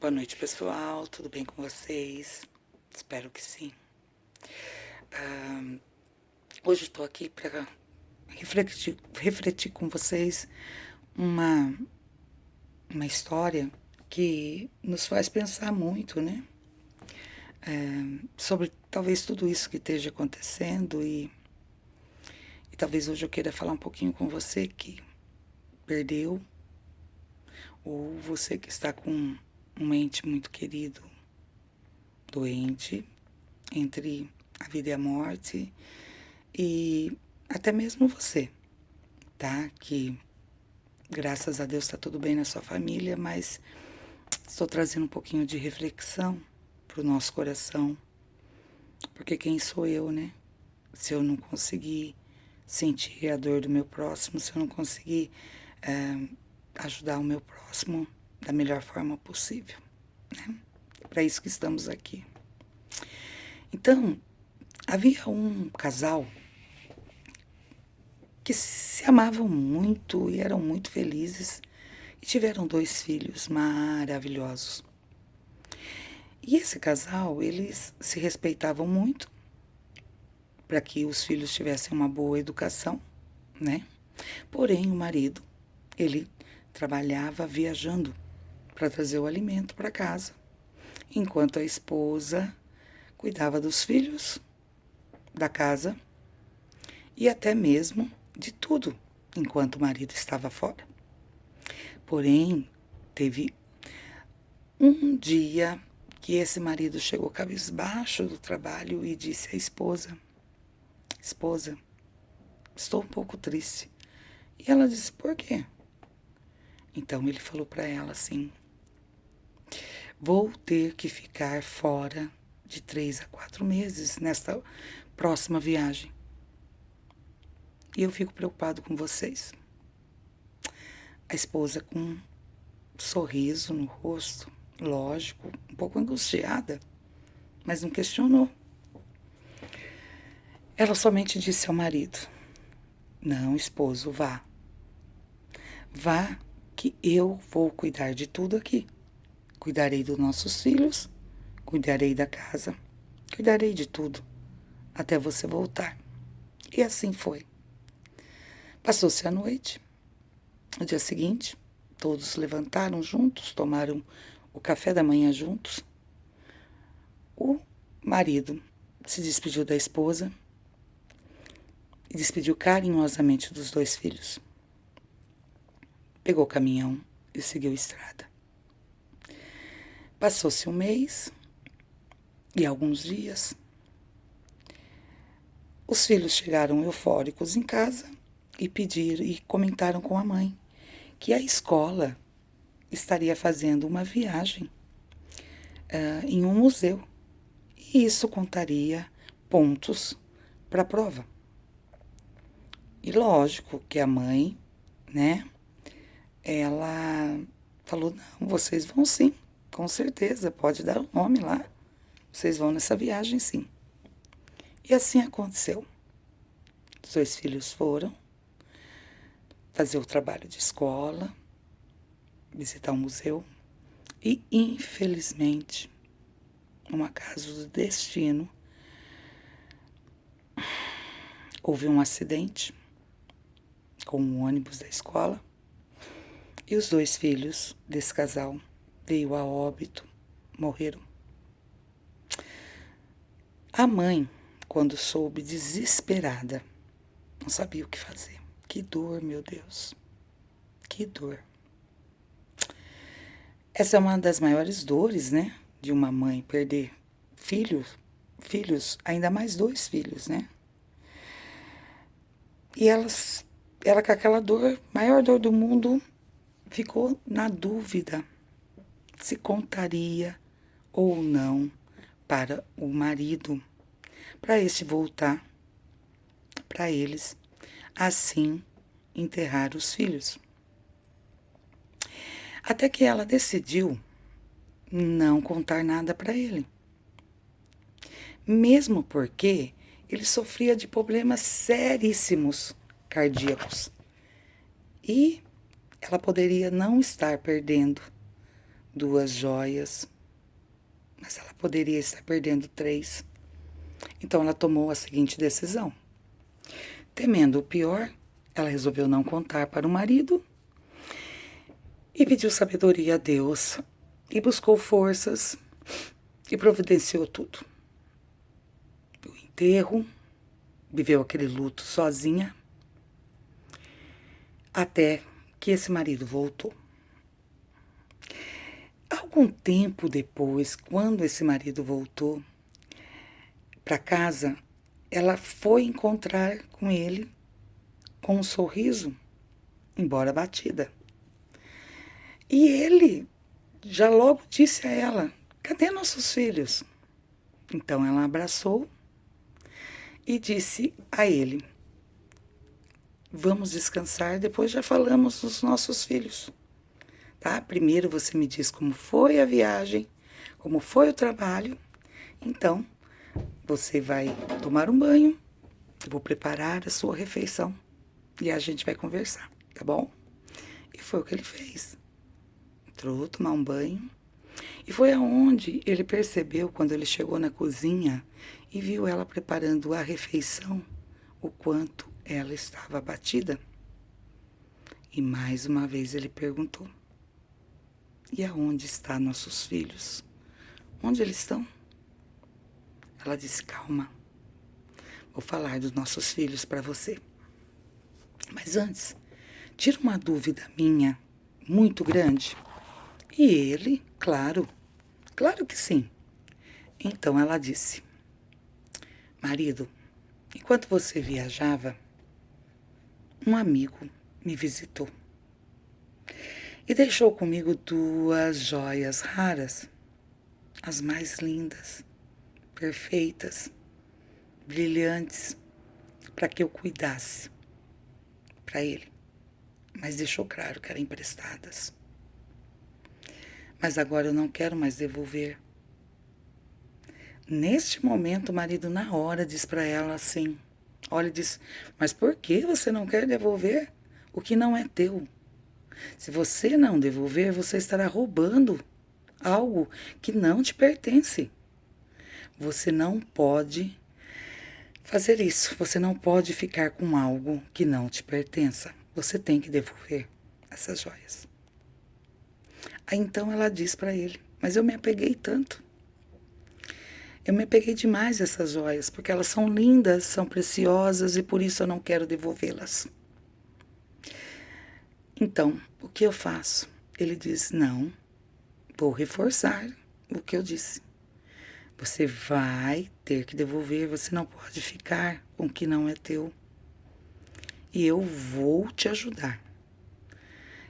Boa noite, pessoal. Tudo bem com vocês? Espero que sim. Hoje estou aqui para refletir com vocês uma, uma história que nos faz pensar muito, né? Sobre talvez tudo isso que esteja acontecendo e talvez hoje eu queira falar um pouquinho com você que perdeu ou você que está com um ente muito querido doente entre a vida e a morte e até mesmo você, tá? Que graças a Deus está tudo bem na sua família, mas estou trazendo um pouquinho de reflexão para o nosso coração, porque quem sou eu, né? Se eu não conseguir sentir a dor do meu próximo, se eu não conseguir ajudar o meu próximo da melhor forma possível, né? É para isso que estamos aqui. Então, havia um casal que se amavam muito e eram muito felizes e tiveram 2 filhos maravilhosos. E esse casal, eles se respeitavam muito para que os filhos tivessem uma boa educação, né? Porém, o marido, ele trabalhava viajando para trazer o alimento para casa, enquanto a esposa cuidava dos filhos, da casa e até mesmo de tudo, enquanto o marido estava fora. Porém, teve um dia que esse marido chegou cabisbaixo do trabalho e disse à esposa: Esposa, estou um pouco triste. E ela disse: Por quê? Então ele falou para ela assim: Vou ter que ficar fora de 3 a 4 meses nesta próxima viagem. E eu fico preocupado com vocês. A esposa, com um sorriso no rosto, lógico, um pouco angustiada, mas não questionou. Ela somente disse ao marido: Não, esposo, vá. Vá, que eu vou cuidar de tudo aqui. Cuidarei dos nossos filhos, cuidarei da casa, cuidarei de tudo, até você voltar. E assim foi. Passou-se a noite. No dia seguinte, todos levantaram juntos, tomaram o café da manhã juntos. O marido se despediu da esposa e despediu carinhosamente dos 2 filhos. Pegou o caminhão e seguiu a estrada. Passou-se um mês e alguns dias. Os filhos chegaram eufóricos em casa e pediram e comentaram com a mãe que a escola estaria fazendo uma viagem em um museu. E isso contaria pontos para a prova. E lógico que a mãe, né, ela falou: Não, vocês vão sim, com certeza, pode dar o nome lá. Vocês vão nessa viagem sim. E assim aconteceu. Os 2 filhos foram fazer o trabalho de escola, visitar o museu. E, infelizmente, um acaso do destino, houve um acidente com um ônibus da escola e os 2 filhos desse casal veio a óbito, morreram. A mãe, quando soube, desesperada, não sabia o que fazer. Que dor, meu Deus, que dor. Essa é uma das maiores dores, né, de uma mãe perder filhos, ainda mais 2 filhos, né? E ela com aquela dor, maior dor do mundo, ficou na dúvida se contaria ou não para o marido, para este voltar, para eles, assim, enterrar os filhos. Até que ela decidiu não contar nada para ele. Mesmo porque ele sofria de problemas seríssimos cardíacos. E ela poderia não estar perdendo 2 joias, mas ela poderia estar perdendo 3. Então ela tomou a seguinte decisão. Temendo o pior, ela resolveu não contar para o marido e pediu sabedoria a Deus e buscou forças e providenciou tudo. O enterro, viveu aquele luto sozinha, até que esse marido voltou. Algum tempo depois, quando esse marido voltou para casa, ela foi encontrar com ele com um sorriso, embora batida. E ele já logo disse a ela: cadê nossos filhos? Então ela abraçou e disse a ele: vamos descansar, depois já falamos dos nossos filhos. Tá? Primeiro você me diz como foi a viagem, como foi o trabalho. Então, você vai tomar um banho, eu vou preparar a sua refeição e a gente vai conversar, tá bom? E foi o que ele fez. Entrou tomar um banho e foi aonde ele percebeu, quando ele chegou na cozinha e viu ela preparando a refeição, o quanto ela estava abatida. E mais uma vez ele perguntou: e aonde estão nossos filhos? Onde eles estão? Ela disse: calma, vou falar dos nossos filhos para você. Mas antes, tira uma dúvida minha, muito grande. E ele, claro que sim. Então ela disse: marido, enquanto você viajava, um amigo me visitou e deixou comigo 2 joias raras, as mais lindas, perfeitas, brilhantes, para que eu cuidasse para ele. Mas deixou claro que eram emprestadas. Mas agora eu não quero mais devolver. Neste momento, o marido, na hora, diz para ela assim: olha, diz, mas por que você não quer devolver o que não é teu? Se você não devolver, você estará roubando algo que não te pertence. Você não pode fazer isso. Você não pode ficar com algo que não te pertença. Você tem que devolver essas joias. Aí então ela diz para ele: mas eu me apeguei tanto. Eu me apeguei demais a essas joias, porque elas são lindas, são preciosas e por isso eu não quero devolvê-las. Então, o que eu faço? Ele diz: não, vou reforçar o que eu disse. Você vai ter que devolver, você não pode ficar com o que não é teu. E eu vou te ajudar.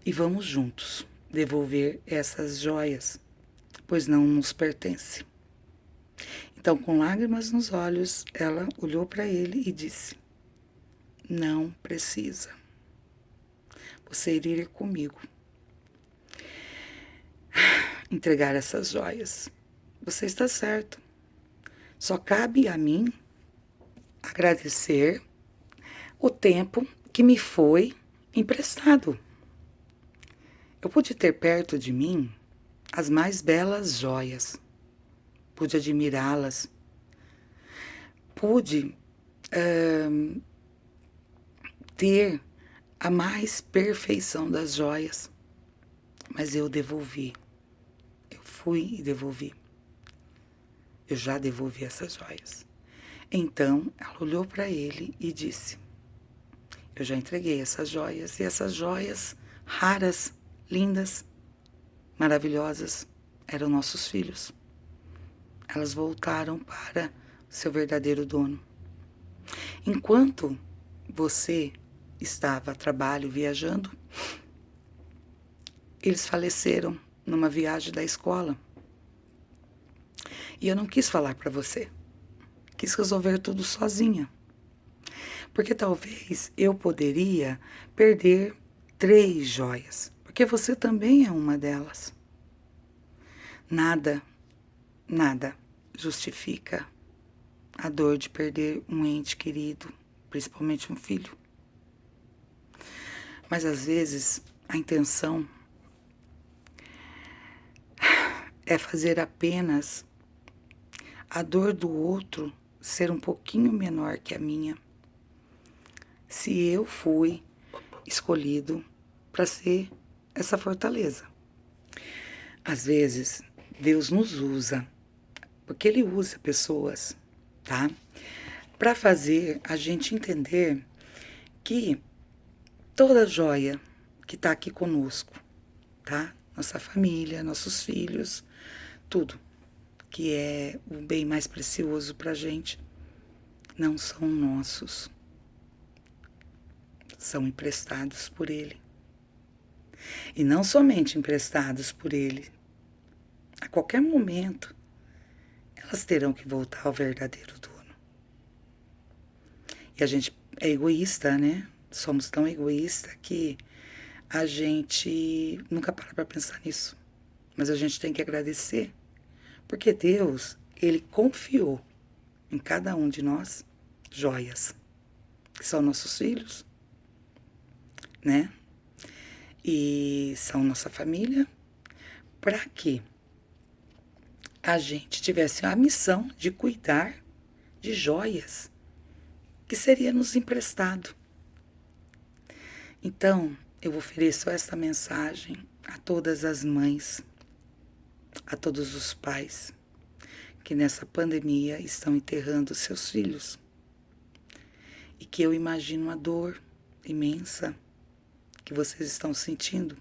E vamos juntos devolver essas joias, pois não nos pertence. Então, com lágrimas nos olhos, ela olhou para ele e disse: não precisa. Você iria comigo entregar essas joias. Você está certo. Só cabe a mim agradecer o tempo que me foi emprestado. Eu pude ter perto de mim as mais belas joias. Pude admirá-las. Pude ter a mais perfeição das joias. Mas eu devolvi. Eu fui e devolvi. Eu já devolvi essas joias. Então, ela olhou para ele e disse: eu já entreguei essas joias. E essas joias raras, lindas, maravilhosas, eram nossos filhos. Elas voltaram para seu verdadeiro dono. Enquanto você estava a trabalho, viajando, eles faleceram numa viagem da escola. E eu não quis falar para você. Quis resolver tudo sozinha. Porque talvez eu poderia perder 3 joias. Porque você também é uma delas. Nada justifica a dor de perder um ente querido, principalmente um filho. Mas às vezes a intenção é fazer apenas a dor do outro ser um pouquinho menor que a minha, se eu fui escolhido para ser essa fortaleza. Às vezes, Deus nos usa, porque Ele usa pessoas, tá? Para fazer a gente entender que toda joia que está aqui conosco, tá? Nossa família, nossos filhos, tudo que é o bem mais precioso para a gente, não são nossos, são emprestados por Ele. E não somente emprestados por Ele, a qualquer momento elas terão que voltar ao verdadeiro dono. E a gente é egoísta, né? Somos tão egoístas que a gente nunca para pensar nisso. Mas a gente tem que agradecer, porque Deus, Ele confiou em cada um de nós joias, que são nossos filhos, né? E são nossa família, para que a gente tivesse a missão de cuidar de joias que seria nos emprestado. Então, eu ofereço esta mensagem a todas as mães, a todos os pais que nessa pandemia estão enterrando seus filhos. E que eu imagino a dor imensa que vocês estão sentindo.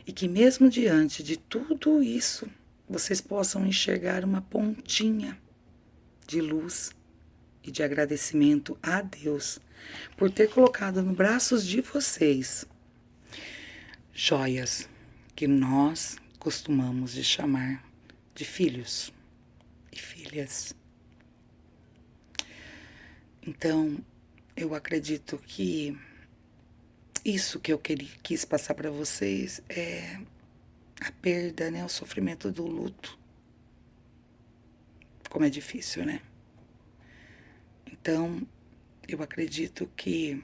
E que mesmo diante de tudo isso, vocês possam enxergar uma pontinha de luz e de agradecimento a Deus por ter colocado nos braços de vocês joias que nós costumamos de chamar de filhos e filhas. Então, eu acredito que isso que eu quis passar para vocês é a perda, né? O sofrimento do luto. Como é difícil, né? Então, eu acredito que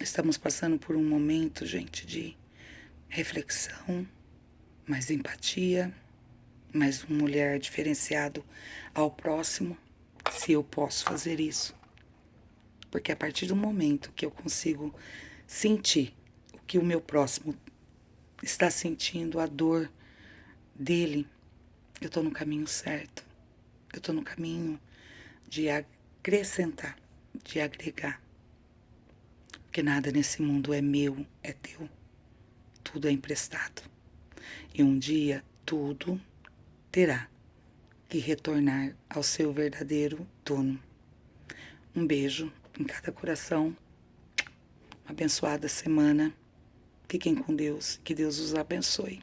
estamos passando por um momento, gente, de reflexão, mais empatia, mais um olhar diferenciado ao próximo, se eu posso fazer isso. Porque a partir do momento que eu consigo sentir o que o meu próximo está sentindo, a dor dele, eu estou no caminho certo. Eu estou no caminho de acrescentar, de agregar. Porque nada nesse mundo é meu, é teu. Tudo é emprestado. E um dia tudo terá que retornar ao seu verdadeiro dono. Um beijo em cada coração. Uma abençoada semana. Fiquem com Deus. Que Deus os abençoe.